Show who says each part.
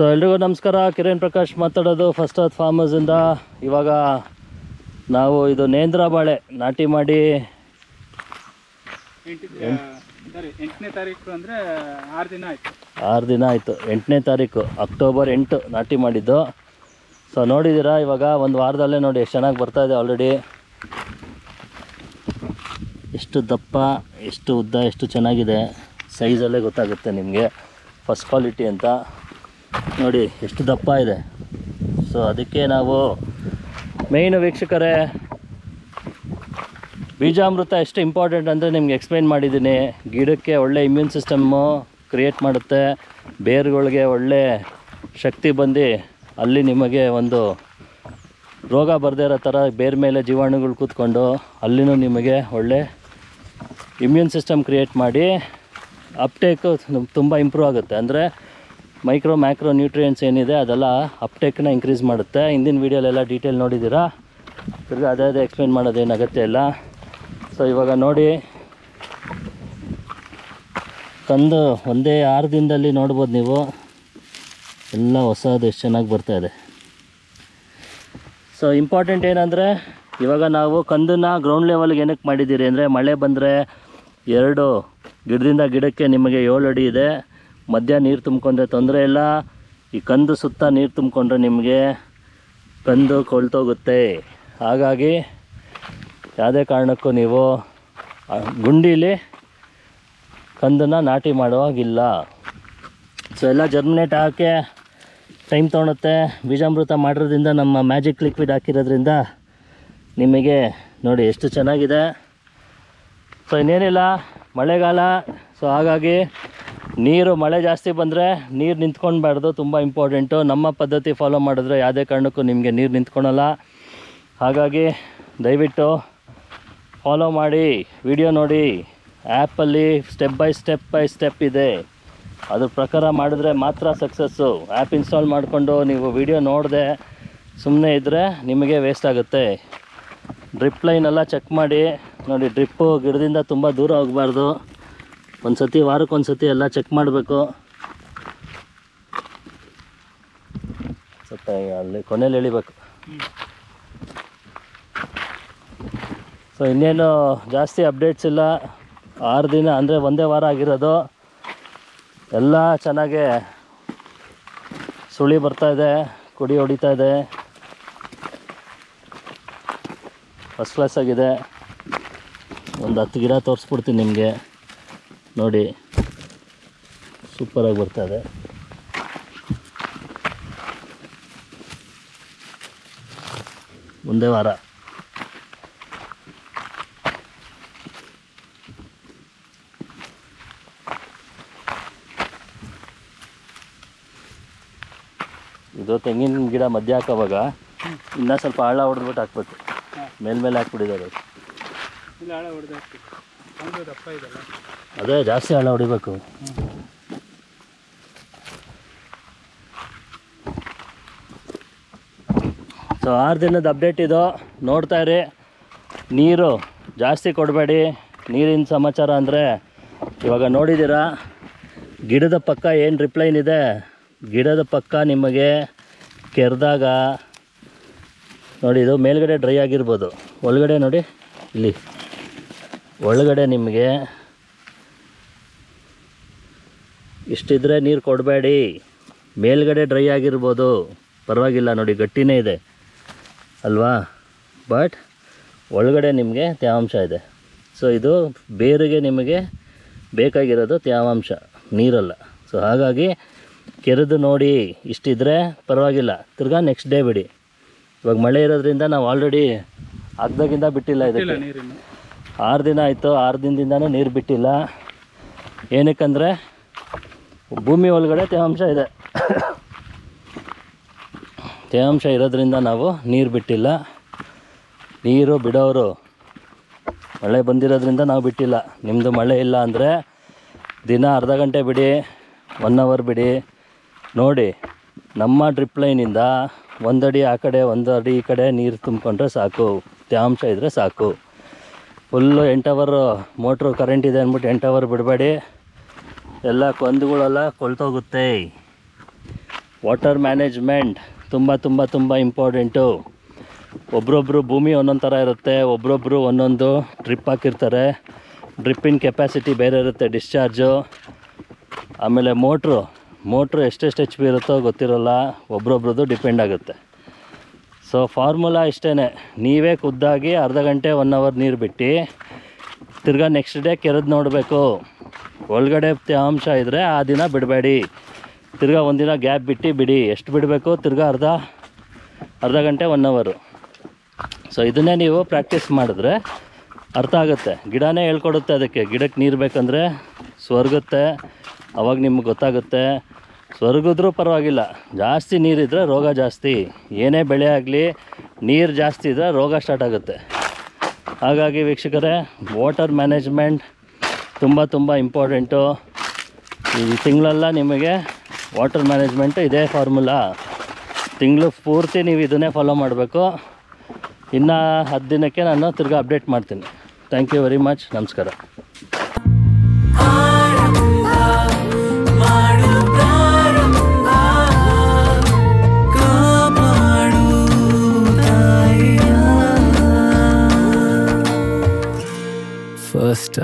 Speaker 1: So ಎಲ್ರಿಗೂ ನಮಸ್ಕಾರ. ಕಿರಣ್ ಪ್ರಕಾಶ್ ಮಾತಾಡೋದು ಫಸ್ಟ್ ಅರ್ತ್ ಫಾರ್ಮರ್ಸಿಂದ. ಇವಾಗ ನಾವು ಇದು ನೇಂದ್ರ ಬಾಳೆ ನಾಟಿ ಮಾಡಿ
Speaker 2: 8ನೇ ತಾರೀಕು ಅಂದರೆ 6 ದಿನ ಆಯಿತು.
Speaker 1: 6 ದಿನ ಆಯಿತು. 8ನೇ ತಾರೀಕು ಅಕ್ಟೋಬರ್ 8 ನಾಟಿ ಮಾಡಿದ್ದು. ಸೊ ನೋಡಿದ್ದೀರಾ, ಇವಾಗ ಒಂದು ವಾರದಲ್ಲೇ ನೋಡಿ ಎಷ್ಟು ಚೆನ್ನಾಗಿ ಬರ್ತಾಯಿದೆ. ಆಲ್ರೆಡಿ ಎಷ್ಟು ದಪ್ಪ, ಎಷ್ಟು ಉದ್ದ, ಎಷ್ಟು ಚೆನ್ನಾಗಿದೆ. ಸೈಜಲ್ಲೇ ಗೊತ್ತಾಗುತ್ತೆ ನಿಮಗೆ ಫಸ್ಟ್ ಕ್ವಾಲಿಟಿ ಅಂತ. ನೋಡಿ ಎಷ್ಟು ದಪ್ಪ ಇದೆ. ಸೊ ಅದಕ್ಕೆ ನಾವು ಮೇಯ್ನು ವೀಕ್ಷಕರೇ, ಬೀಜಾಮೃತ ಎಷ್ಟು ಇಂಪಾರ್ಟೆಂಟ್ ಅಂದರೆ ನಿಮ್ಗೆ ಎಕ್ಸ್ಪ್ಲೈನ್ ಮಾಡಿದ್ದೀನಿ. ಗಿಡಕ್ಕೆ ಒಳ್ಳೆ ಇಮ್ಯೂನ್ ಸಿಸ್ಟಮ್ಮು ಕ್ರಿಯೇಟ್ ಮಾಡುತ್ತೆ, ಬೇರುಗಳಿಗೆ ಒಳ್ಳೆ ಶಕ್ತಿ ಬಂದು ಅಲ್ಲಿ ನಿಮಗೆ ಒಂದು ರೋಗ ಬರದೇ ಇರೋ ಥರ ಬೇರೆ ಮೇಲೆ ಜೀವಾಣುಗಳು ಕೂತ್ಕೊಂಡು ಅಲ್ಲಿನೂ ನಿಮಗೆ ಒಳ್ಳೆ ಇಮ್ಯೂನ್ ಸಿಸ್ಟಮ್ ಕ್ರಿಯೇಟ್ ಮಾಡಿ ಅಪ್ಟೇಕು ತುಂಬ ಇಂಪ್ರೂವ್ ಆಗುತ್ತೆ. ಅಂದರೆ ಮೈಕ್ರೋ ಮ್ಯಾಕ್ರೋ ನ್ಯೂಟ್ರಿಯೆಂಟ್ಸ್ ಏನಿದೆ ಅದೆಲ್ಲ ಅಪ್ಟೇಕ್ನ ಇಂಕ್ರೀಸ್ ಮಾಡುತ್ತೆ. ಹಿಂದಿನ ವೀಡಿಯೋಲೆಲ್ಲ ಡೀಟೇಲ್ ನೋಡಿದ್ದೀರಾ, ತಿರ್ಗಿ ಅದೇ ಎಕ್ಸ್ಪ್ಲೇನ್ ಮಾಡೋದೇನು ಅಗತ್ಯ ಇಲ್ಲ. ಸೊ ಇವಾಗ ನೋಡಿ, ಕಂದು ಒಂದೇ 6 ದಿನದಲ್ಲಿ ನೋಡ್ಬೋದು ನೀವು, ಎಲ್ಲ ಹೊಸದು ಎಷ್ಟು ಚೆನ್ನಾಗಿ ಬರ್ತಾಯಿದೆ. ಸೊ ಇಂಪಾರ್ಟೆಂಟ್ ಏನಂದರೆ, ಇವಾಗ ನಾವು ಕಂದನ್ನು ಗ್ರೌಂಡ್ ಲೆವೆಲ್ಗೆ ಏನಕ್ಕೆ ಮಾಡಿದ್ದೀರಿ ಅಂದರೆ, ಮಳೆ ಬಂದರೆ 2 ಗಿಡದಿಂದ ಗಿಡಕ್ಕೆ ನಿಮಗೆ 7 ಅಡಿ ಇದೆ, ಮಧ್ಯ ನೀರು ತುಂಬ್ಕೊಂಡ್ರೆ ತೊಂದರೆ ಇಲ್ಲ. ಈ ಕಂದು ಸುತ್ತ ನೀರು ತುಂಬಿಕೊಂಡ್ರೆ ನಿಮಗೆ ಕಂದು ಕೊಳ್ತೋಗುತ್ತೆ. ಹಾಗಾಗಿ ಯಾವುದೇ ಕಾರಣಕ್ಕೂ ನೀವು ಗುಂಡೀಲಿ ಕಂದನ್ನು ನಾಟಿ ಮಾಡುವಾಗಿಲ್ಲ. ಸೊ ಎಲ್ಲ ಜರ್ಮಿನೇಟ್ ಹಾಕಿ ಟೈಮ್ ತೊಗೊಳುತ್ತೆ. ಬೀಜಾಮೃತ ಮಾಡಿರೋದ್ರಿಂದ, ನಮ್ಮ ಮ್ಯಾಜಿಕ್ ಲಿಕ್ವಿಡ್ ಹಾಕಿರೋದ್ರಿಂದ ನಿಮಗೆ ನೋಡಿ ಎಷ್ಟು ಚೆನ್ನಾಗಿದೆ. ಸೊ ಇನ್ನೇನಿಲ್ಲ, ಮಳೆಗಾಲ. ಸೊ ಹಾಗಾಗಿ ನೀರು, ಮಳೆ ಜಾಸ್ತಿ ಬಂದರೆ ನೀರು ನಿಂತ್ಕೊಳ್ಬಾರ್ದು, ತುಂಬ ಇಂಪಾರ್ಟೆಂಟು. ನಮ್ಮ ಪದ್ಧತಿ ಫಾಲೋ ಮಾಡಿದ್ರೆ ಯಾವುದೇ ಕಾರಣಕ್ಕೂ ನಿಮಗೆ ನೀರು ನಿಂತ್ಕೊಳಲ್ಲ. ಹಾಗಾಗಿ ದಯವಿಟ್ಟು ಫಾಲೋ ಮಾಡಿ, ವಿಡಿಯೋ ನೋಡಿ. ಆ್ಯಪಲ್ಲಿ ಸ್ಟೆಪ್ ಬೈ ಸ್ಟೆಪ್ ಇದೆ, ಅದ್ರ ಪ್ರಕಾರ ಮಾಡಿದ್ರೆ ಮಾತ್ರ ಸಕ್ಸಸ್ಸು. ಆ್ಯಪ್ ಇನ್ಸ್ಟಾಲ್ ಮಾಡಿಕೊಂಡು ನೀವು ವಿಡಿಯೋ ನೋಡದೆ ಸುಮ್ಮನೆ ಇದ್ದರೆ ನಿಮಗೆ ವೇಸ್ಟ್ ಆಗುತ್ತೆ. ಡ್ರಿಪ್ ಲೈನೆಲ್ಲ ಚೆಕ್ ಮಾಡಿ ನೋಡಿ. ಡ್ರಿಪ್ಪು ಗಿಡದಿಂದ ತುಂಬ ದೂರ ಹೋಗಬಾರ್ದು. ಒಂದು ಸತಿ, ವಾರಕ್ಕೊಂದು ಸತಿ ಎಲ್ಲ ಚೆಕ್ ಮಾಡಬೇಕು. ಸ್ವಲ್ಪ ಅಲ್ಲಿ ಕೊನೆಯಲ್ಲಿ ಎಳಿಬೇಕು. ಸೊ ಇನ್ನೇನು ಜಾಸ್ತಿ ಅಪ್ಡೇಟ್ಸ್ ಇಲ್ಲ. 6 ದಿನ ಅಂದರೆ ಒಂದೇ ವಾರ ಆಗಿರೋದು. ಎಲ್ಲ ಚೆನ್ನಾಗೆ ಸುಳಿ ಬರ್ತಾಯಿದೆ, ಕುಡಿ ಹೊಡಿತಾ ಇದೆ, ಫಸ್ಟ್ ಕ್ಲಾಸ್ ಆಗಿದೆ. ಒಂದು 10 ಗಿಡ ತೋರಿಸ್ಬಿಡ್ತೀನಿ ನಿಮಗೆ ನೋಡಿ, ಸೂಪರಾಗಿ ಬರ್ತಾಯಿದೆ. ಒಂದೇ ವಾರ. ಇದು ತೆಂಗಿನ ಗಿಡ ಮಧ್ಯ ಹಾಕೋವಾಗ ಇನ್ನೂ ಸ್ವಲ್ಪ ಆಳ ಹೊಡೆದ್ಬಿಟ್ಟು ಹಾಕ್ಬೇಕು. ಮೇಲ್ಮೇಲೆ ಹಾಕ್ಬಿಟ್ಟಿದ್ದಾರೆ. ಅದೇ ಜಾಸ್ತಿ ಆಳ ಹೊಡಿಬೇಕು. ಸೊ 6 ದಿನದ ಅಪ್ಡೇಟ್ ಇದು, ನೋಡ್ತಾಯಿರಿ. ನೀರು ಜಾಸ್ತಿ ಕೊಡಬೇಡಿ. ನೀರಿನ ಸಮಾಚಾರ ಅಂದರೆ, ಇವಾಗ ನೋಡಿದ್ದೀರಾ ಗಿಡದ ಪಕ್ಕ ಏನು ರಿಪ್ಲೈನ್ ಇದೆ, ಗಿಡದ ಪಕ್ಕ ನಿಮಗೆ ಕೆರೆದಾಗ ನೋಡಿ, ಇದು ಮೇಲ್ಗಡೆ ಡ್ರೈ ಆಗಿರ್ಬೋದು, ಒಳಗಡೆ ನೋಡಿ ಇಲ್ಲಿ ಒಳಗಡೆ ನಿಮಗೆ ಇಷ್ಟಿದ್ರೆ ನೀರು ಕೊಡಬೇಡಿ. ಮೇಲ್ಗಡೆ ಡ್ರೈ ಆಗಿರ್ಬೋದು, ಪರವಾಗಿಲ್ಲ, ನೋಡಿ ಗಟ್ಟಿನೇ ಇದೆ ಅಲ್ವಾ, ಬಟ್ ಒಳಗಡೆ ನಿಮಗೆ ತೇವಾಂಶ ಇದೆ. ಸೊ ಇದು ಬೇರಿಗೆ ನಿಮಗೆ ಬೇಕಾಗಿರೋದು ತೇವಾಂಶ, ನೀರಲ್ಲ. ಸೊ ಹಾಗಾಗಿ ಕೆರೆದು ನೋಡಿ, ಇಷ್ಟಿದ್ರೆ ಪರವಾಗಿಲ್ಲ, ತಿರ್ಗಾ ನೆಕ್ಸ್ಟ್ ಡೇ ಬಿಡಿ. ಇವಾಗ ಮಳೆ ಇರೋದ್ರಿಂದ ನಾವು ಆಲ್ರೆಡಿ ಅರ್ಧಗಿಂತ ಬಿಟ್ಟಿಲ್ಲ. ಇದಕ್ಕೆ 6 ದಿನ ಆಯಿತು, 6 ದಿನದಿಂದನೂ ನೀರು ಬಿಟ್ಟಿಲ್ಲ. ಏನಕ್ಕಂದರೆ ಭೂಮಿ ಒಳಗಡೆ ತೇವಾಂಶ ಇದೆ. ತೇವಾಂಶ ಇರೋದ್ರಿಂದ ನಾವು ನೀರು ಬಿಟ್ಟಿಲ್ಲ. ನೀರು ಬಿಡೋರು ಮಳೆ ಬಂದಿರೋದ್ರಿಂದ ನಾವು ಬಿಟ್ಟಿಲ್ಲ. ನಿಮ್ಮದು ಮಳೆ ಇಲ್ಲ ಅಂದರೆ ದಿನ ಅರ್ಧ ಗಂಟೆ ಬಿಡಿ, 1 ಅವರ್ ಬಿಡಿ. ನೋಡಿ, ನಮ್ಮ ಡ್ರಿಪ್ ಲೈನಿಂದ 1 ಅಡಿ ಆ ಕಡೆ 1 ಅಡಿ ಈ ಕಡೆ ನೀರು ತುಂಬಿಕೊಂಡ್ರೆ ಸಾಕು, ತೇವಾಂಶ ಇದ್ದರೆ ಸಾಕು. ಫುಲ್ಲು 8 ಅವರ್ ಮೋಟ್ರು ಕರೆಂಟ್ ಇದೆ ಅಂದ್ಬಿಟ್ಟು 8 ಅವರ್ ಬಿಡಬೇಡಿ. ಎಲ್ಲ ಕಂದುಗಳೆಲ್ಲ ಕೊಳ್ತೋಗುತ್ತೆ. ವಾಟರ್ ಮ್ಯಾನೇಜ್ಮೆಂಟ್ ತುಂಬ ತುಂಬ ತುಂಬ ಇಂಪಾರ್ಟೆಂಟು. ಒಬ್ರೊಬ್ಬರು ಭೂಮಿ ಒಂದೊಂದು ಥರ ಇರುತ್ತೆ, ಒಬ್ರೊಬ್ಬರು ಒಂದೊಂದು ಡ್ರಿಪ್ ಹಾಕಿರ್ತಾರೆ. ಡ್ರಿಪ್ಪಿನ ಕೆಪಾಸಿಟಿ ಬೇರೆ ಇರುತ್ತೆ, ಡಿಸ್ಚಾರ್ಜು. ಆಮೇಲೆ ಮೋಟ್ರು ಎಷ್ಟೆಷ್ಟು HP ಇರುತ್ತೋ ಗೊತ್ತಿರೋಲ್ಲ, ಒಬ್ರೊಬ್ರದ್ದು ಡಿಪೆಂಡ್ ಆಗುತ್ತೆ. ಸೊ ಫಾರ್ಮುಲಾ ಇಷ್ಟೇ, ನೀವೇ ಖುದ್ದಾಗಿ ಅರ್ಧ ಗಂಟೆ 1 ಅವರ್ ನೀರು ಬಿಟ್ಟು ತಿರ್ಗಾ ನೆಕ್ಸ್ಟ್ ಡೇ ಕೆರೆದು ನೋಡಬೇಕು. ಒಳಗಡೆ ತೇವಾಂಶ ಇದ್ದರೆ ಆ ದಿನ ಬಿಡಬೇಡಿ, ತಿರ್ಗಾ ಒಂದಿನ ಗ್ಯಾಪ್ ಬಿಡಿ. ಎಷ್ಟು ಬಿಡಬೇಕು? ತಿರ್ಗಾ ಅರ್ಧ ಗಂಟೆ 1 ಅವರು. ಸೊ ಇದನ್ನೇ ನೀವು ಪ್ರಾಕ್ಟೀಸ್ ಮಾಡಿದ್ರೆ ಅರ್ಥ ಆಗುತ್ತೆ. ಗಿಡನೇ ಹೇಳ್ಕೊಡುತ್ತೆ ಅದಕ್ಕೆ. ಗಿಡಕ್ಕೆ ನೀರು ಬೇಕಂದರೆ ಸ್ವರ್ಗುತ್ತೆ, ಅವಾಗ ನಿಮ್ಗೆ ಗೊತ್ತಾಗುತ್ತೆ. ಸ್ವರ್ಗಿದ್ರೂ ಪರವಾಗಿಲ್ಲ, ಜಾಸ್ತಿ ನೀರಿದ್ದರೆ ರೋಗ ಜಾಸ್ತಿ. ಏನೇ ಬೆಳೆ ಆಗಲಿ ನೀರು ಜಾಸ್ತಿ ಇದ್ದರೆ ರೋಗ ಸ್ಟಾರ್ಟ್ ಆಗುತ್ತೆ. ಹಾಗಾಗಿ ವೀಕ್ಷಕರೇ, ವಾಟರ್ ಮ್ಯಾನೇಜ್ಮೆಂಟ್ ತುಂಬ ತುಂಬ ಇಂಪಾರ್ಟೆಂಟು. ಈ ತಿಂಗಳೆಲ್ಲ ನಿಮಗೆ ವಾಟರ್ ಮ್ಯಾನೇಜ್ಮೆಂಟು ಇದೇ ಫಾರ್ಮುಲಾ. ತಿಂಗಳು ಪೂರ್ತಿ ನೀವು ಇದನ್ನೇ ಫಾಲೋ ಮಾಡಬೇಕು. ಇನ್ನು 10 ದಿನಕ್ಕೆ ನಾನು ತಿರ್ಗಿ ಅಪ್ಡೇಟ್ ಮಾಡ್ತೀನಿ. Thank you very much. ನಮಸ್ಕಾರ.
Speaker 3: First